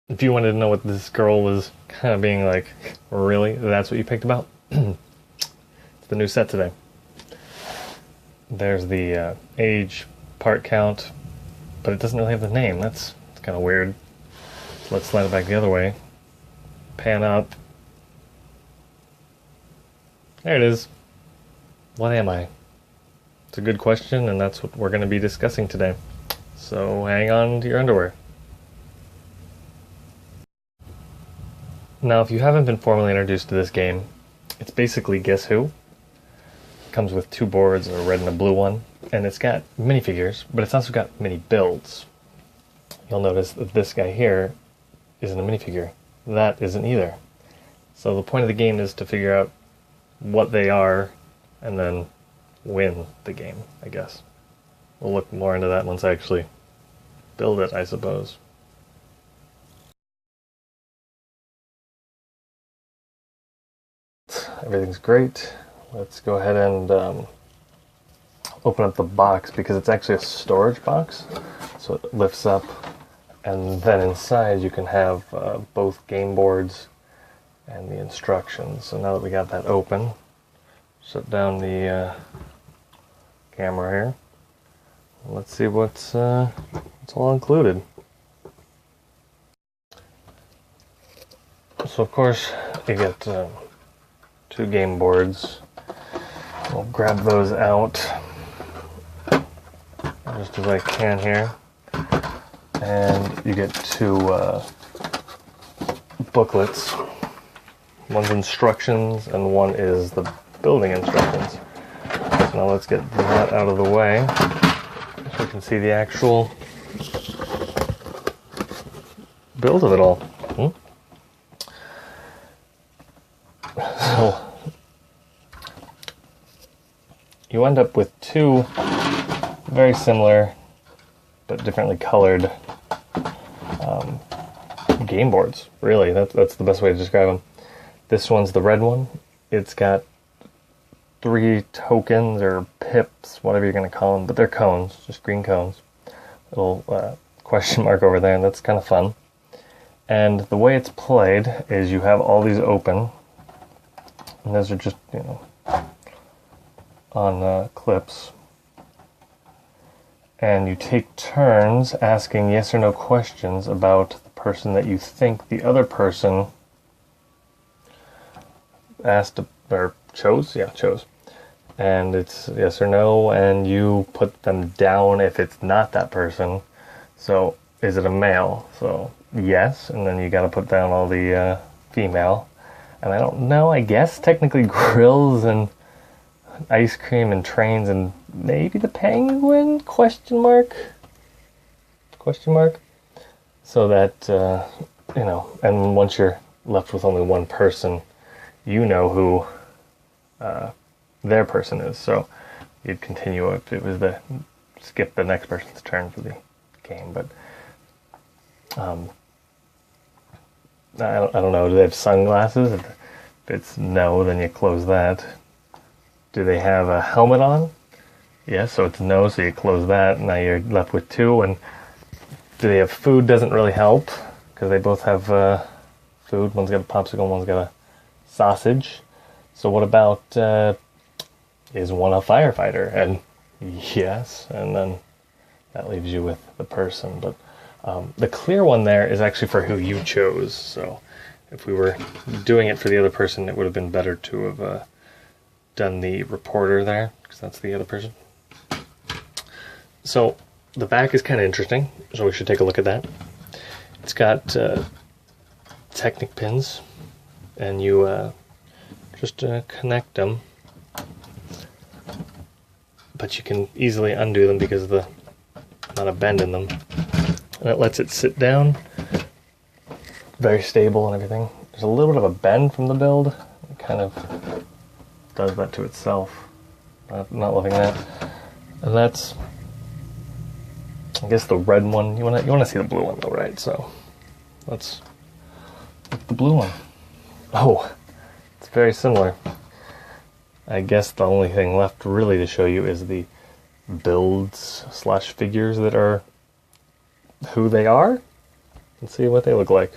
If you wanted to know what this girl was kind of being like, really? That's what you picked about? It's the new set today. There's the age, part count, but it doesn't really have the name. That's kind of weird. So let's slide it back the other way. Pan up. There it is. What am I? It's a good question, and that's what we're going to be discussing today. So hang on to your underwear. Now, if you haven't been formally introduced to this game, it's basically Guess Who. It comes with two boards, a red and a blue one, and it's got minifigures, but it's also got mini builds. You'll notice that this guy here isn't a minifigure. That isn't either. So the point of the game is to figure out what they are and then win the game, I guess. We'll look more into that once I actually build it, I suppose. Everything's great. Let's go ahead and open up the box because it's actually a storage box. So it lifts up, and then inside you can have both game boards and the instructions. So now that we got that open, shut down the camera here. Let's see what's all included. So of course you get two game boards. I'll grab those out just as I can here. And you get two booklets. One's instructions and one is the building instructions. So now let's get that out of the way so you can see the actual build of it all. So you end up with two very similar but differently colored game boards. Really, that's the best way to describe them. This one's the red one. It's got 3 tokens or pips, whatever you're going to call them, but they're cones, just green cones. Little question mark over there, and that's kind of fun. And the way it's played is you have all these open, and those are just, on clips. And you take turns asking yes or no questions about the person that you think the other person asked or chose. Yeah, chose. And it's yes or no, and you put them down if it's not that person. So, is it a male? So, yes, and then you got to put down all the female. And I don't know, I guess technically grills and ice cream and trains and maybe the penguin, question mark, so that and once you're left with only one person, you know who their person is, so you'd continue if it was skip the next person's turn for the game. But I don't know, do they have sunglasses? If it's no, then you close that. Do they have a helmet on? Yes, so it's no, so you close that. Now you're left with 2. And do they have food? Doesn't really help, because they both have food. One's got a popsicle, one's got a sausage. So what about, is one a firefighter? And yes, and then that leaves you with the person. But the clear one there is actually for who you chose. So if we were doing it for the other person, it would have been better to have done the reporter there, because that's the other person. So the back is kind of interesting, so we should take a look at that. It's got Technic pins, and you just connect them, but you can easily undo them because of the amount of bend in them. And it lets it sit down, very stable and everything. There's a little bit of a bend from the build. It kind of does that to itself. Not loving that. And that's, I guess, the red one. You want to see the blue one though, right? So let's look at the blue one. Oh, it's very similar. I guess the only thing left really to show you is the builds / figures that are who they are. and see what they look like.